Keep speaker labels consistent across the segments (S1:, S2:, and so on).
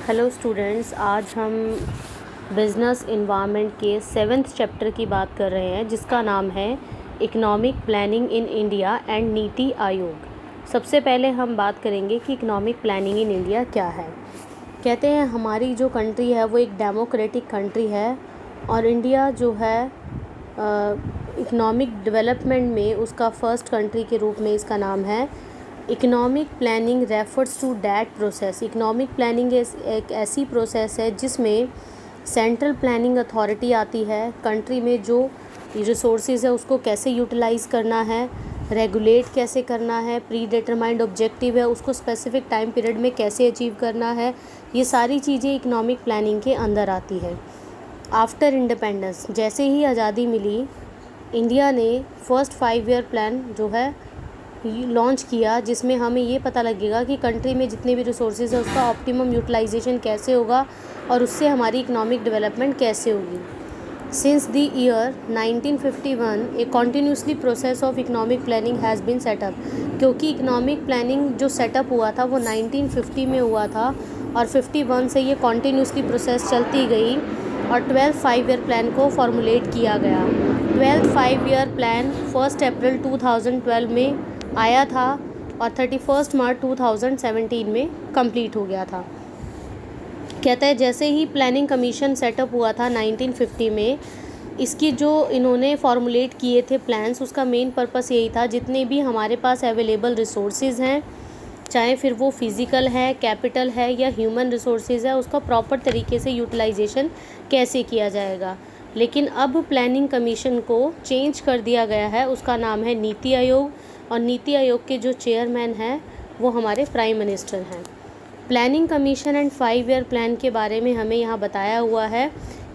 S1: Hello students, आज हम business environment के 7th चैप्टर की बात कर रहे हैं जिसका नाम है economic planning in India and NITI Aayog. सबसे पहले हम बात करेंगे कि इकोनॉमिक प्लानिंग इन इंडिया क्या है। कहते हैं हमारी जो कंट्री है वो एक डेमोक्रेटिक कंट्री है और इंडिया जो है इकोनॉमिक डेवलपमेंट में उसका फर्स्ट कंट्री के रूप में इसका नाम है। Economic planning refers to that process. Economic planning एक ऐसी प्रोसेस है जिसमें सेंट्रल प्लानिंग अथॉरिटी आती है, कंट्री में जो रिसोर्सेज है उसको कैसे यूटिलाइज़ करना है, रेगुलेट कैसे करना है, प्री डिटरमाइंड ऑब्जेक्टिव है उसको स्पेसिफिक टाइम पीरियड में कैसे अचीव करना है, ये सारी चीज़ें इकोनॉमिक प्लानिंग के अंदर आती है। आफ्टर इंडिपेंडेंस, जैसे ही आज़ादी मिली, इंडिया ने फर्स्ट 5 ईयर प्लान जो है लॉन्च किया, जिसमें हमें ये पता लगेगा कि कंट्री में जितने भी रिसोर्सेज है उसका ऑप्टिमम यूटिलाइजेशन कैसे होगा और उससे हमारी इकोनॉमिक डेवलपमेंट कैसे होगी। Since the year 1951 a continuously process of economic planning has been set up. क्योंकि इकोनॉमिक प्लानिंग जो सेटअप हुआ था वो 1950 में हुआ था और 51 से ये कॉन्टीन्यूसली प्रोसेस चलती गई और 12th 5 ईयर प्लान को फॉर्मुलेट किया गया। 12th 5 ईयर प्लान 1 अप्रैल 2012 में आया था और 31 मार्च 2017 में कंप्लीट हो गया था। कहता है जैसे ही प्लानिंग कमीशन सेटअप हुआ था 1950 में, इसकी जो इन्होंने फॉर्मुलेट किए थे प्लान्स, उसका मेन पर्पस यही था जितने भी हमारे पास अवेलेबल रिसोर्सेज हैं, चाहे फिर वो फिज़िकल है, कैपिटल है या ह्यूमन रिसोर्सेज है, उसका प्रॉपर तरीके से यूटिलाइजेशन कैसे किया जाएगा। लेकिन अब प्लानिंग कमीशन को चेंज कर दिया गया है, उसका नाम है नीति आयोग और नीति आयोग के जो चेयरमैन हैं वो हमारे प्राइम मिनिस्टर हैं। Planning commission and 5 year plan के बारे में हमें यहाँ बताया हुआ है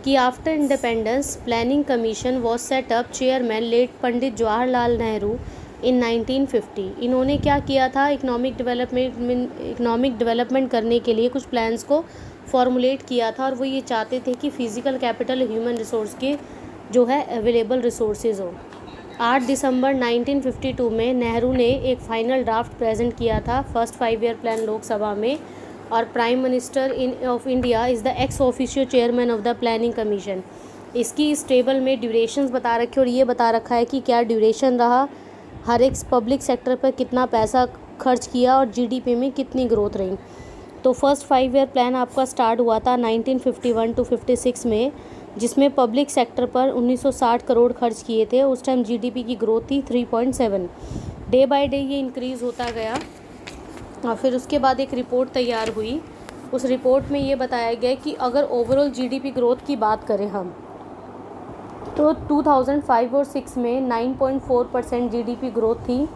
S1: कि after independence planning commission was set up, chairman late Pandit Jawaharlal Nehru in 1950। इन्होंने क्या किया था, इकोनॉमिक डेवलपमेंट करने के लिए कुछ प्लान्स को फॉर्मुलेट किया था और वो ये चाहते थे कि फ़िज़िकल कैपिटल, ह्यूमन रिसोर्स के जो है अवेलेबल रिसोर्सेज हो। 8 दिसंबर 1952 में नेहरू ने एक फाइनल ड्राफ्ट प्रेजेंट किया था फर्स्ट 5 ईयर प्लान लोकसभा में और prime minister of India is the ex officio chairman of the planning commission. इसकी इस टेबल में ड्यूरेशंस बता रखे और ये बता रखा है कि क्या ड्यूरेशन रहा, हर एक पब्लिक सेक्टर पर कितना पैसा खर्च किया और जीडीपी में कितनी ग्रोथ रही। तो फर्स्ट 5 ईयर प्लान आपका स्टार्ट हुआ था 1951 to 56 में, जिसमें पब्लिक सेक्टर पर 1960 करोड़ खर्च किए थे। उस टाइम जीडीपी की ग्रोथ थी 3.7। डे बाय डे ये इंक्रीज़ होता गया और फिर उसके बाद एक रिपोर्ट तैयार हुई। उस रिपोर्ट में ये बताया गया कि अगर ओवरऑल जीडीपी ग्रोथ की बात करें हम, तो 2005 और 6 में 9.4% जीडीपी ग्रोथ थी,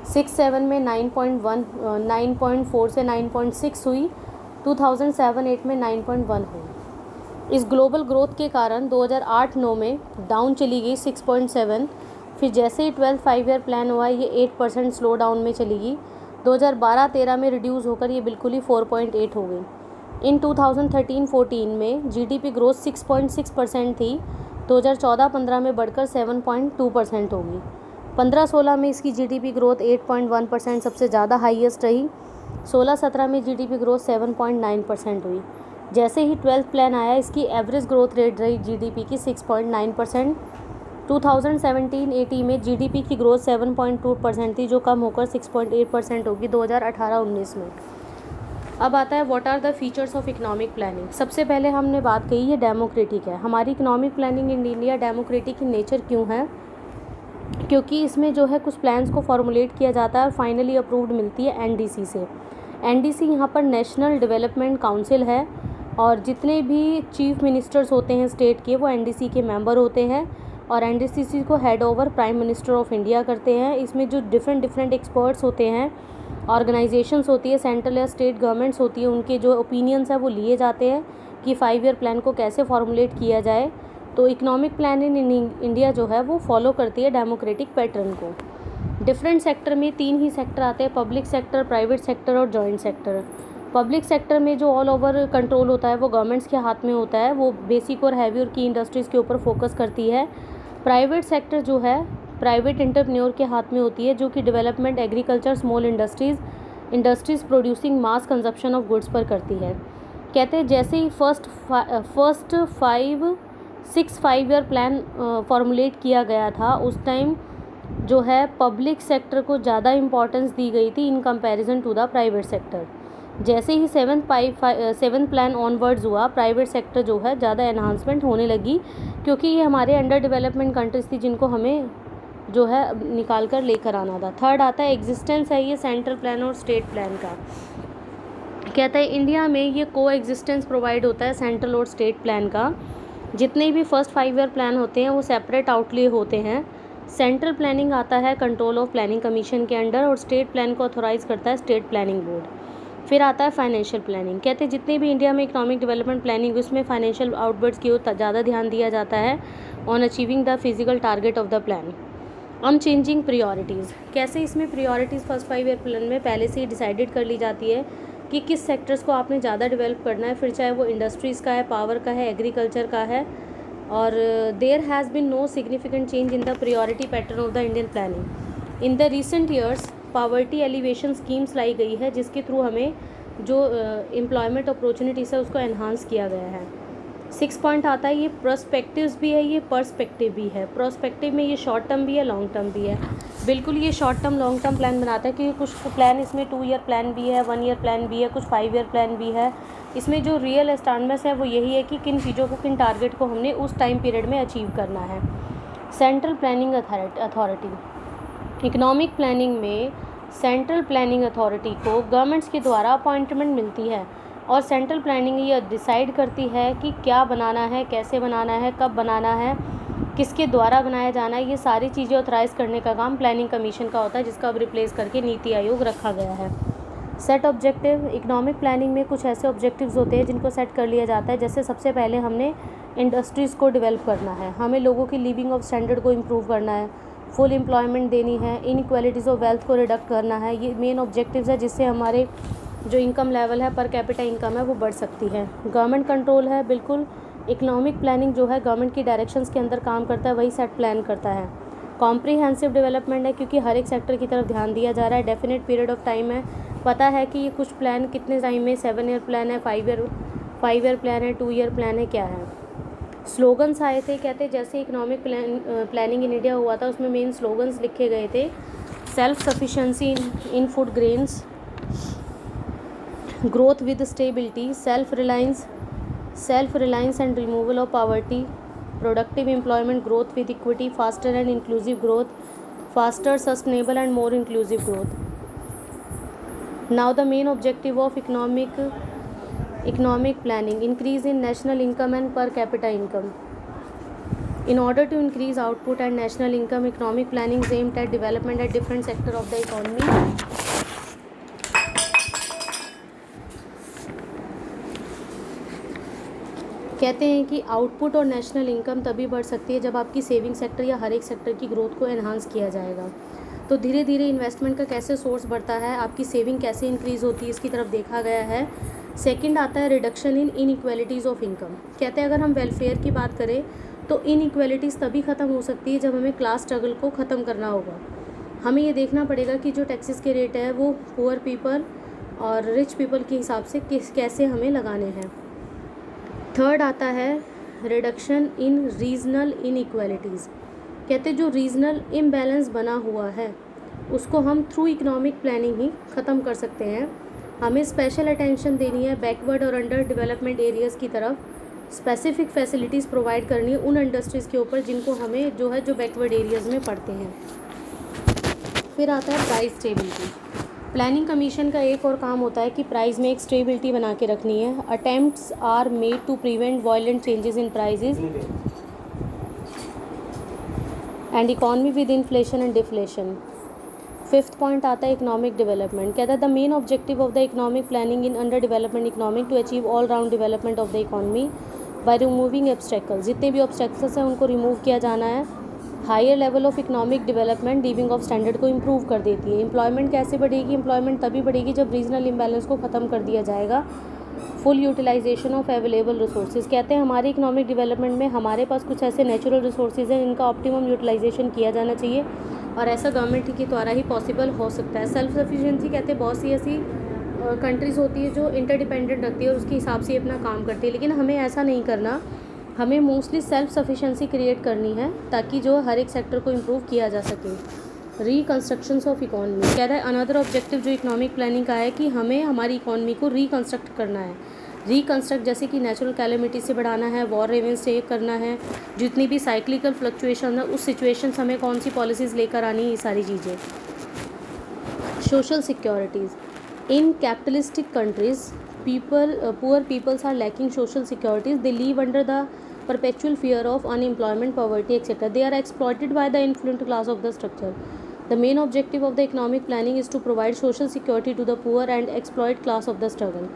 S1: 6-7 में 9.4 से 9.6 हुई, 2007-8 में 9.1 हुई। इस ग्लोबल ग्रोथ के कारण 2008-9 में डाउन चली गई 6.7। फिर जैसे ही 12th 5 ईयर प्लान हुआ ये 8% स्लो डाउन में चली गई। 2012-13 में रिड्यूस होकर ये बिल्कुल ही 4.8 हो गई। इन 2013-14 में जीडीपी ग्रोथ 6.6% थी, 2014-15 में बढ़कर 7.2% होगी। 15-16 में इसकी जीडीपी ग्रोथ 8.1% सबसे ज़्यादा हाईएस्ट रही। 16-17 में जीडीपी ग्रोथ 7.9% हुई। जैसे ही 12th प्लान आया इसकी एवरेज ग्रोथ रेट रही जीडीपी की 6.9%। 2017-18 में जीडीपी की ग्रोथ 7.2% थी, जो कम होकर 6.8% होगी 2018-19 में। अब आता है what are the features of economic planning. सबसे पहले हमने बात कही ये डेमोक्रेटिक है। हमारी economic planning in India democratic in nature क्यों है, क्योंकि इसमें जो है कुछ प्लान्स को फॉर्मुलेट किया जाता है और फाइनली अप्रूव्ड मिलती है एनडीसी से। एनडीसी यहाँ पर नेशनल डेवलपमेंट काउंसिल है और जितने भी चीफ मिनिस्टर्स होते हैं स्टेट के वो एनडीसी के मेंबर होते हैं और एनडीसी को head over prime minister of India करते हैं। इसमें जो डिफरेंट एक्सपर्ट्स होते हैं, ऑर्गेनाइजेशंस होती है, सेंट्रल या स्टेट गवर्नमेंट्स होती है, उनके जो ओपिनियंस है वो लिए जाते हैं कि 5 ईयर प्लान को कैसे फॉर्मुलेट किया जाए। तो इकोनॉमिक प्लान इन इंडिया जो है वो फॉलो करती है डेमोक्रेटिक पैटर्न को। डिफरेंट सेक्टर में 3 ही सेक्टर आते हैं, पब्लिक सेक्टर, प्राइवेट सेक्टर और जॉइंट सेक्टर। पब्लिक सेक्टर में जो ऑल ओवर कंट्रोल होता है वो गवर्नमेंट्स के हाथ में होता है, वो बेसिक और हैवी और की इंडस्ट्रीज़ के ऊपर फोकस करती है। प्राइवेट सेक्टर जो है प्राइवेट एंटरप्रेन्योर के हाथ में होती है, जो कि development, agriculture, small industries producing mass consumption of goods पर करती है। कहते हैं जैसे ही फर्स्ट 5 ईयर प्लान फॉर्मुलेट किया गया था, उस टाइम जो है पब्लिक सेक्टर को ज़्यादा इम्पोर्टेंस दी गई थी in comparison to the private sector. जैसे ही सेवन्थ प्लान ऑनवर्ड्स हुआ, प्राइवेट सेक्टर जो है ज़्यादा एनहांसमेंट होने लगी, क्योंकि ये हमारे अंडर डेवलपमेंट कंट्रीज थी जिनको हमें जो है निकाल कर लेकर आना था। थर्ड आता है एग्जिस्टेंस है ये सेंट्रल प्लान और स्टेट प्लान का। कहता है इंडिया में ये को एग्जिस्टेंस प्रोवाइड होता है सेंट्रल और स्टेट प्लान का। जितने भी फर्स्ट 5 ईयर प्लान होते हैं वो सेपरेट आउटले होते हैं। सेंट्रल प्लानिंग आता है कंट्रोल ऑफ प्लानिंग कमीशन के अंडर, और स्टेट प्लान को ऑथोराइज करता है स्टेट प्लानिंग बोर्ड। फिर आता है फाइनेंशियल प्लानिंग। कहते हैं जितने भी इंडिया में इकोनॉमिक डेवलपमेंट प्लानिंग, उसमें फाइनेंशियल आउटवर्ड्स की ओर ज़्यादा ध्यान दिया जाता है on achieving the physical target of the plan. On changing priorities, कैसे इसमें प्रियोरिटीज़ फर्स्ट 5 ईयर प्लान में पहले से ही डिसाइडेड कर ली जाती है कि किस सेक्टर्स को आपने ज़्यादा डेवलप करना है, फिर चाहे वो इंडस्ट्रीज़ का है, पावर का है, एग्रीकल्चर का है। और there has been no significant change in the priority pattern of the Indian planning. In the recent years poverty alleviation schemes लाई गई है, जिसके थ्रू हमें जो एम्प्लॉयमेंट अपॉर्चुनिटीज़ है उसको एनहांस किया गया है। 6 पॉइंट आता है ये प्रोस्पेक्टिव्स भी है, ये पर्सपेक्टिव भी है। प्रोस्पेक्टिव में ये शॉर्ट टर्म भी है, लॉन्ग टर्म भी है। बिल्कुल ये short term long term plan बनाता है, क्योंकि कुछ प्लान इसमें 2 ईयर प्लान भी है, 1 ईयर प्लान भी है, कुछ 5 ईयर प्लान भी है। इसमें जो रियल स्टैंडर्ड्स है वो यही है कि किन चीज़ों को, किन टारगेट को हमने उस टाइम पीरियड में अचीव करना है। Central planning authority, economic planning में सेंट्रल प्लानिंग अथॉरिटी को गवर्नमेंट्स के द्वारा अपॉइंटमेंट मिलती है, और सेंट्रल प्लानिंग ये डिसाइड करती है कि क्या बनाना है, कैसे बनाना है, कब बनाना है, किसके द्वारा बनाया जाना है। ये सारी चीज़ें ऑथराइज करने का काम प्लानिंग कमीशन का होता है, जिसका अब रिप्लेस करके नीति आयोग रखा गया है। सेट ऑब्जेक्टिव, इकोनॉमिक प्लानिंग में कुछ ऐसे ऑब्जेक्टिव्स होते हैं जिनको सेट कर लिया जाता है। जैसे सबसे पहले हमने इंडस्ट्रीज़ को डेवलप करना है, हमें लोगों की लिविंग ऑफ स्टैंडर्ड को इम्प्रूव करना है, फुल एम्प्लॉयमेंट देनी है, इनइक्वालिटीज़ ऑफ वेल्थ को रिडक्ट करना है। ये मेन ऑब्जेक्टिव्स है, जिससे हमारे जो इनकम लेवल है, पर कैपिटा इनकम है, वो बढ़ सकती है। गवर्नमेंट कंट्रोल है, बिल्कुल इकोनॉमिक प्लानिंग जो है गवर्नमेंट की डायरेक्शंस के अंदर काम करता है, वही सेट प्लान करता है। कॉम्प्रिहेंसिव डेवलपमेंट है, क्योंकि हर एक सेक्टर की तरफ ध्यान दिया जा रहा है। डेफिनेट पीरियड ऑफ टाइम है, पता है कि ये कुछ प्लान कितने टाइम में, 7 ईयर प्लान है, 5 ईयर प्लान है, 2 ईयर प्लान है, क्या है। स्लोगन्स आए थे, कहते जैसे इकोनॉमिक प्लानिंग इन इंडिया हुआ था, उसमें मेन स्लोगन्स लिखे गए थे। Self sufficiency in food grains, growth with stability, self reliance and removal of poverty, productive employment, growth with equity, faster and inclusive growth, faster sustainable and more inclusive growth. Now the main objective of economic planning, increase in national income and per capita income. In order to increase output and national income, economic planning is aimed at development at different sector of the economy. कहते हैं कि output और national income तभी बढ़ सकती है जब आपकी सेविंग सेक्टर या हर एक सेक्टर की ग्रोथ को एनहांस किया जाएगा। तो धीरे धीरे इन्वेस्टमेंट का कैसे सोर्स बढ़ता है, आपकी सेविंग कैसे इंक्रीज़ होती है, इसकी तरफ देखा गया है। सेकंड आता है reduction in inequalities of income. कहते हैं अगर हम वेलफेयर की बात करें तो इनइक्वालिटीज़ तभी ख़त्म हो सकती है जब हमें क्लास स्ट्रगल को ख़त्म करना होगा। हमें ये देखना पड़ेगा कि जो टैक्सेस के रेट है वो पुअर पीपल और रिच पीपल के हिसाब से कैसे हमें लगाने हैं। थर्ड आता है रिडक्शन इन रीजनल इनइक्वालिटीज़। कहते जो रीजनल इम्बैलेंस बना हुआ है उसको हम थ्रू इकोनॉमिक प्लानिंग ही ख़त्म कर सकते हैं। हमें स्पेशल अटेंशन देनी है बैकवर्ड और अंडर डेवलपमेंट एरियाज़ की तरफ, स्पेसिफिक फैसिलिटीज़ प्रोवाइड करनी है उन इंडस्ट्रीज़ के ऊपर जिनको हमें जो है जो बैकवर्ड एरियाज़ में पड़ते हैं। फिर आता है प्राइस स्टेबिलिटी। प्लानिंग कमीशन का एक और काम होता है कि प्राइस में एक स्टेबिलिटी बना के रखनी है। Attempts are made to prevent violent changes in prices and economy with inflation and deflation. Fifth point आता है इकोनॉमिक डेवलपमेंट। कहता है the main objective of the economic planning in under development economic to achieve all round development of the economy by removing obstacles. जितने भी obstacles हैं उनको remove किया जाना है। Higher level of economic development living of standard को improve कर देती है। एम्प्लॉयमेंट कैसे बढ़ेगी? एम्प्लॉयमेंट तभी बढ़ेगी जब रीजनल इम्बैलेंस को ख़त्म कर दिया जाएगा। Full utilisation of available resources. कहते हैं हमारे इकोनॉमिक डेवलपमेंट में हमारे पास कुछ ऐसे नेचुरल रिसोर्सेज हैं जिनका ऑप्टिमम यूटिलाइजेशन किया जाना चाहिए और ऐसा गवर्नमेंट के द्वारा ही पॉसिबल हो सकता है। सेल्फ सफिशिएंसी कहते हैं बहुत सी ऐसी कंट्रीज़ होती है जो इंटरडिपेंडेंट रखती है और उसके हिसाब से अपना काम करती है, लेकिन हमें ऐसा नहीं करना। हमें मोस्टली सेल्फ सफिशेंसी क्रिएट करनी है ताकि जो हर एक सेक्टर को इम्प्रूव किया जा सके। रिकन्स्ट्रक्शंस ऑफ इकोनॉमी कह रहा है अनदर ऑब्जेक्टिव जो इकोनॉमिक प्लानिंग का है कि हमें हमारी इकोनॉमी को रिकन्स्ट्रक्ट करना है। रिकन्स्ट्रक्ट जैसे कि नेचुरल कैलेमिटी से बढ़ाना है, वॉर रेवेंस से करना है, जितनी भी साइक्लिकल फ्लक्चुएशन है उस सिचुएशन से हमें कौन सी पॉलिसीज़ लेकर आनी है, ये सारी चीज़ें। Social securities in capitalistic countries poor peoples are lacking social securities. They live under the perpetual fear of unemployment, poverty, etc. They are exploited by the influent class of the structure. The main objective of the economic planning is to provide social security to the poor and exploit class of the struggle.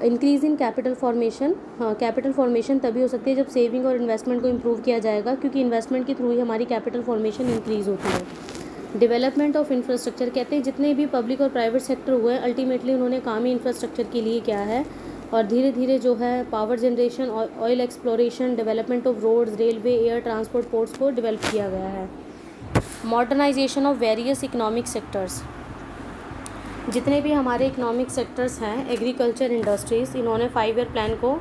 S1: Increase in capital formation, capital formation तभी हो सकती है जब saving और investment को improve किया जाएगा, क्योंकि इन्वेस्टमेंट के थ्रू ही हमारी कैपिटल फॉर्मेशन इंक्रीज़ होती है। डेवलपमेंट ऑफ इंफ्रास्ट्रक्चर कहते हैं जितने भी पब्लिक और प्राइवेट सेक्टर हुए हैं अल्टीमेटली उन्होंने काम ही इंफ्रास्ट्रक्चर के लिए किया है, और धीरे धीरे जो है power generation, oil exploration, development of roads, railway, air transport, ports को डेवलप किया गया है। Modernisation of various economic sectors, जितने भी हमारे इकोनॉमिक सेक्टर्स हैं, एग्रीकल्चर, इंडस्ट्रीज़, इन्होंने 5 ईयर प्लान को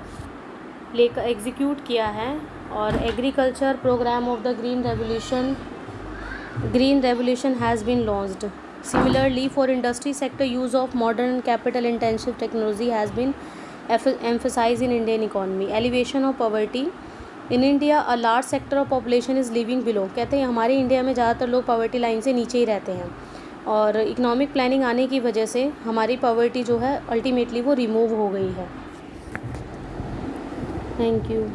S1: लेकर एग्जीक्यूट किया है। और agriculture programme of the Green Revolution has been launched. Similarly, for industry sector, use of modern capital-intensive technology has been emphasized in Indian economy. Elevation of poverty. In India, a large sector of population is living below. कहते हैं हमारे India में ज़्यादातर लोग poverty line से नीचे ही रहते हैं, और इकोनॉमिक प्लानिंग आने की वजह से हमारी पॉवर्टी जो है अल्टीमेटली वो रिमूव हो गई है। Thank you.